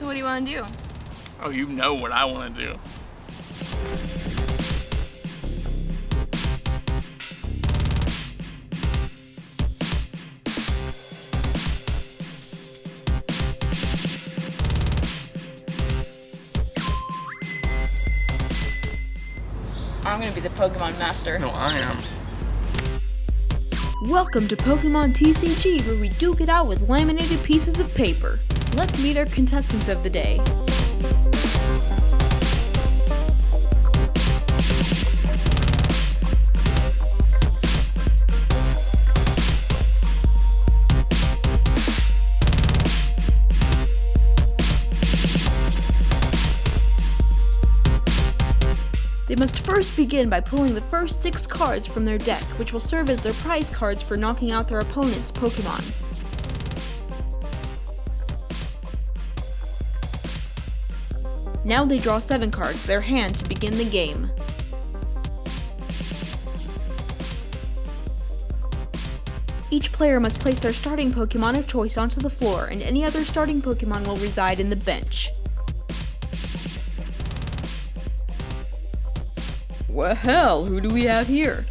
So what do you want to do? Oh, you know what I want to do. I'm gonna be the Pokemon master. No, I am. Welcome to Pokémon TCG, where we duke it out with laminated pieces of paper. Let's meet our contestants of the day. They must first begin by pulling the first 6 cards from their deck, which will serve as their prize cards for knocking out their opponent's Pokémon. Now they draw 7 cards to their hand to begin the game. Each player must place their starting Pokémon of choice onto the floor, and any other starting Pokémon will reside in the bench. Well, hell, who do we have here?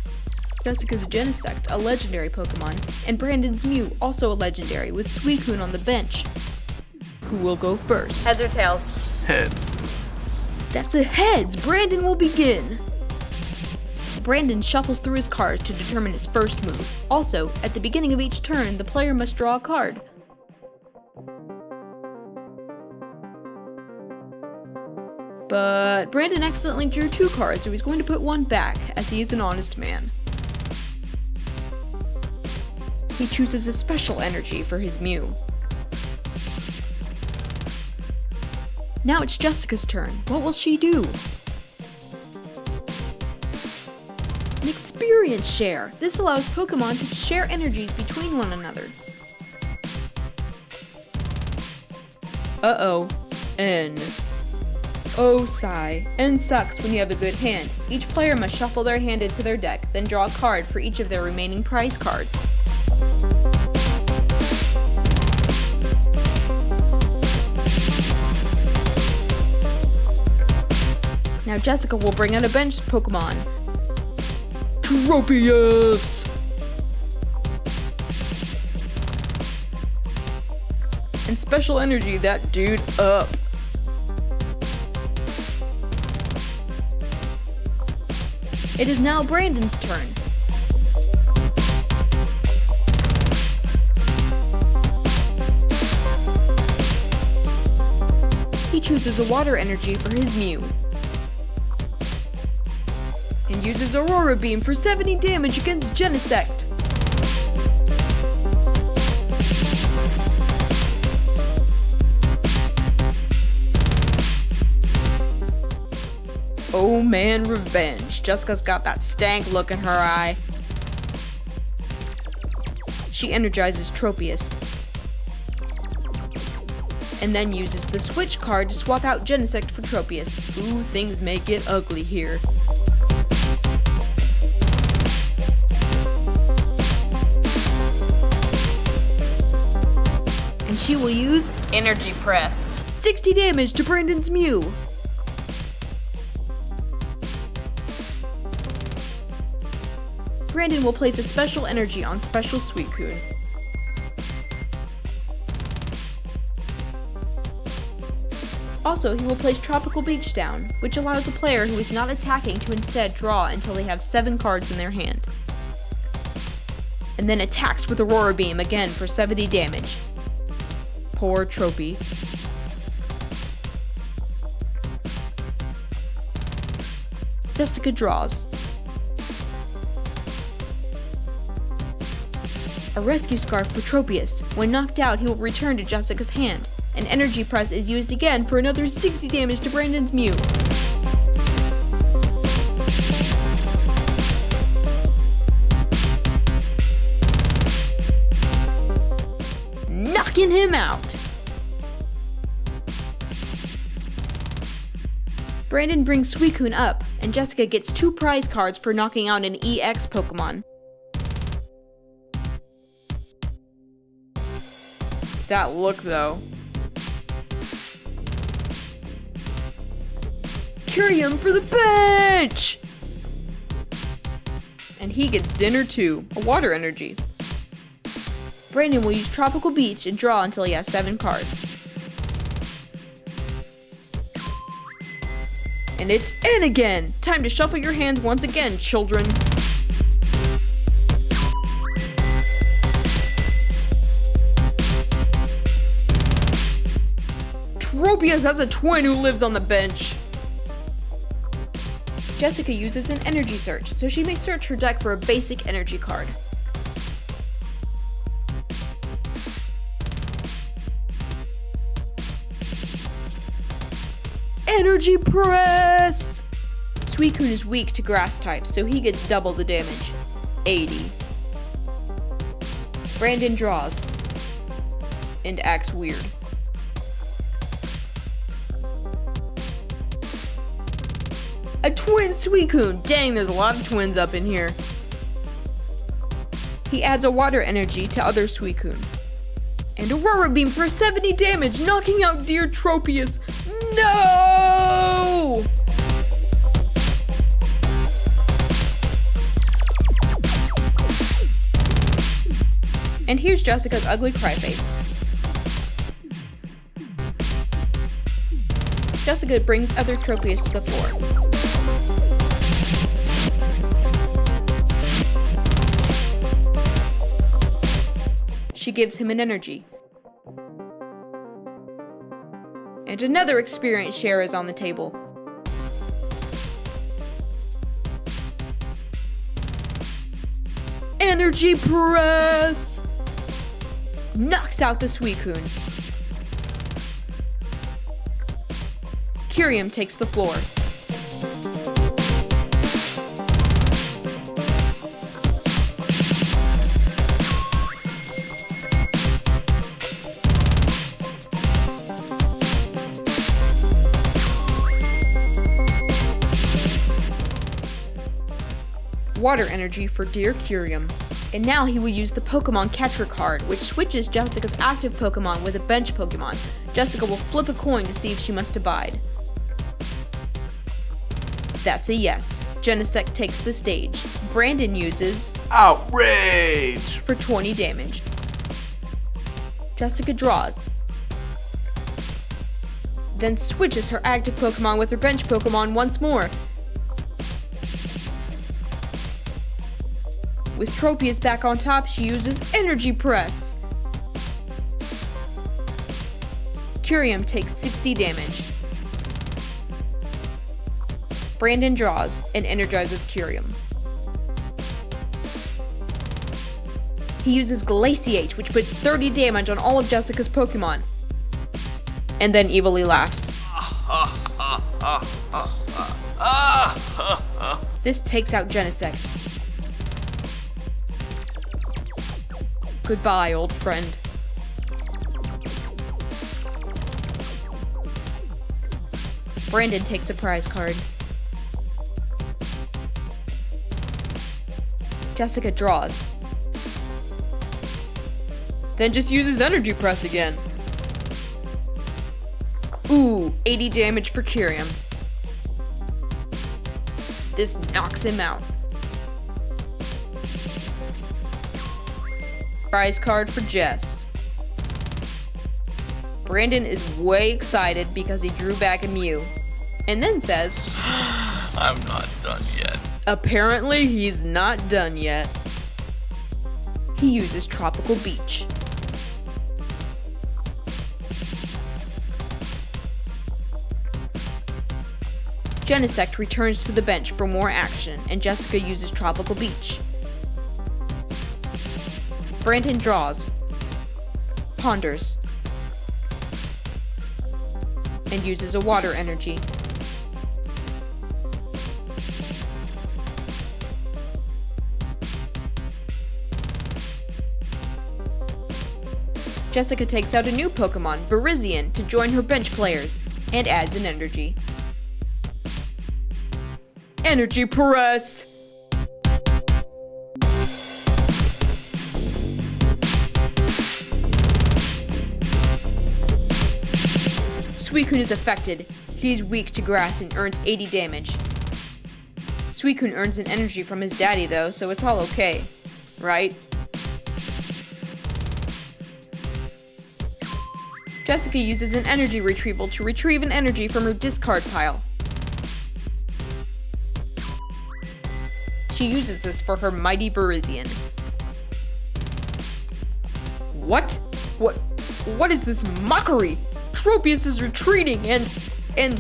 Jessica's Genesect, a legendary Pokemon, and Brandon's Mew, also a legendary, with Suicune on the bench. Who will go first? Heads or tails? Heads. That's a heads! Brandon will begin! Brandon shuffles through his cards to determine his first move. Also, at the beginning of each turn, the player must draw a card. But Brandon accidentally drew 2 cards, so he's going to put 1 back, as he is an honest man. He chooses a special energy for his Mew. Now it's Jessica's turn. What will she do? An experience share. This allows Pokemon to share energies between one another. Uh-oh. N. Oh, sigh. N sucks when you have a good hand. Each player must shuffle their hand into their deck, then draw a card for each of their remaining prize cards. Now Jessica will bring out a bench Pokemon. Tropius! And special energy that dude up. It is now Brandon's turn. He chooses a water energy for his Mew. And uses Aurora Beam for 70 damage against Genesect. Oh man, revenge. Jessica's got that stank look in her eye. She energizes Tropius. And then uses the switch card to swap out Genesect for Tropius. Ooh, things may get ugly here. And she will use Energy Press. 60 damage to Brandon's Mew. Brandon will place a special energy on Special Suicune. Also, he will place Tropical Beach down, which allows a player who is not attacking to instead draw until they have 7 cards in their hand. And then attacks with Aurora Beam again for 70 damage. Poor Tropy. Jessica draws. A rescue scarf for Tropius. When knocked out, he will return to Jessica's hand. An energy press is used again for another 60 damage to Brandon's Mew. Knocking him out! Brandon brings Suicune up, and Jessica gets 2 prize cards for knocking out an EX Pokemon. That look, though. Curium for the bench! And he gets dinner too, a water energy. Brandon will use Tropical Beach and draw until he has 7 cards. And it's in again! Time to shuffle your hands once again, children. Tropius has a twin who lives on the bench. Jessica uses an energy search, so she may search her deck for a basic energy card. Energy Press! Suicune is weak to grass types, so he gets double the damage. 80. Brandon draws and acts weird. A twin Suicune! Dang, there's a lot of twins up in here. He adds a water energy to other Suicune. And Aurora Beam for 70 damage, knocking out dear Tropius. No! And here's Jessica's ugly cryface. Jessica brings other Tropius to the floor. She gives him an energy. And another experience share is on the table. Energy Press! Knocks out the Suicune. Curium takes the floor. Water energy for dear Curium. And now he will use the Pokemon Catcher card, which switches Jessica's active Pokemon with a bench Pokemon. Jessica will flip a coin to see if she must abide. That's a yes. Genesect takes the stage. Brandon uses Outrage! For 20 damage. Jessica draws. Then switches her active Pokemon with her bench Pokemon once more. With Tropius back on top, she uses Energy Press. Curium takes 60 damage. Brandon draws and energizes Curium. He uses Glaciate, which puts 30 damage on all of Jessica's Pokemon. And then evilly laughs. This takes out Genesect. Goodbye, old friend. Brandon takes a prize card. Jessica draws. Then just uses Energy Press again. Ooh, 80 damage for Curium. This knocks him out. Prize card for Jess. Brandon is way excited because he drew back a Mew. And then says, I'm not done yet. Apparently he's not done yet. He uses Tropical Beach. Genesect returns to the bench for more action, and Jessica uses Tropical Beach. Brandon draws, ponders, and uses a water energy. Jessica takes out a new Pokemon, Virizion, to join her bench players, and adds an energy. Energy Press! Suicune is affected. She's weak to grass and earns 80 damage. Suicune earns an energy from his daddy though, so it's all okay, right? Jessica uses an energy retrieval to retrieve an energy from her discard pile. She uses this for her mighty Virizion. What is this mockery? Tropius is retreating and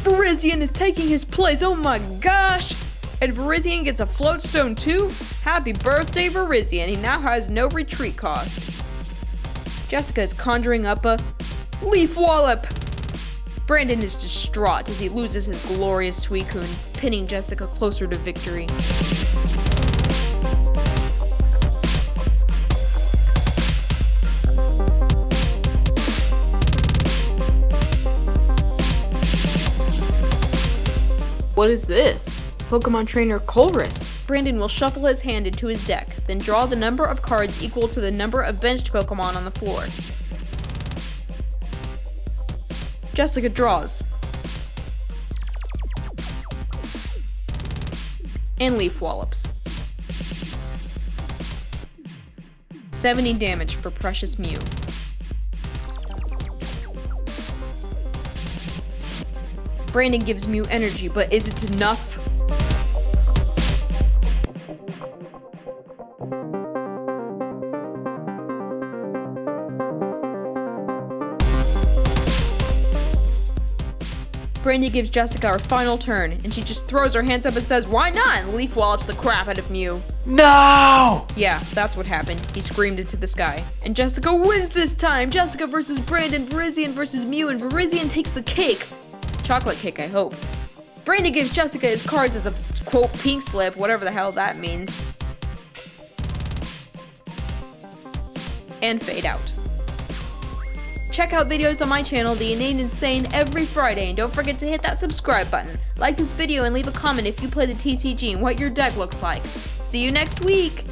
Virizion is taking his place. Oh my gosh! And Virizion gets a float stone too? Happy birthday, Virizion. He now has no retreat cost. Jessica is conjuring up a Leaf Wallop. Brandon is distraught as he loses his glorious Suicune, pinning Jessica closer to victory. What is this? Pokemon Trainer Colress. Brandon will shuffle his hand into his deck, then draw the number of cards equal to the number of benched Pokemon on the floor. Jessica draws. And Leaf Wallops. 70 damage for Precious Mew. Brandon gives Mew energy, but is it enough? Brandon gives Jessica her final turn, and she just throws her hands up and says, "Why not?" and Leaf Wallops the crap out of Mew. No! Yeah, that's what happened. He screamed into the sky. And Jessica wins this time! Jessica versus Brandon, Virizion versus Mew, and Virizion takes the cake! Chocolate cake, I hope. Brandon gives Jessica his cards as a, quote, pink slip, whatever the hell that means. And fade out. Check out videos on my channel, The Innate Insane, every Friday, and don't forget to hit that subscribe button. Like this video and leave a comment if you play the TCG and what your deck looks like. See you next week!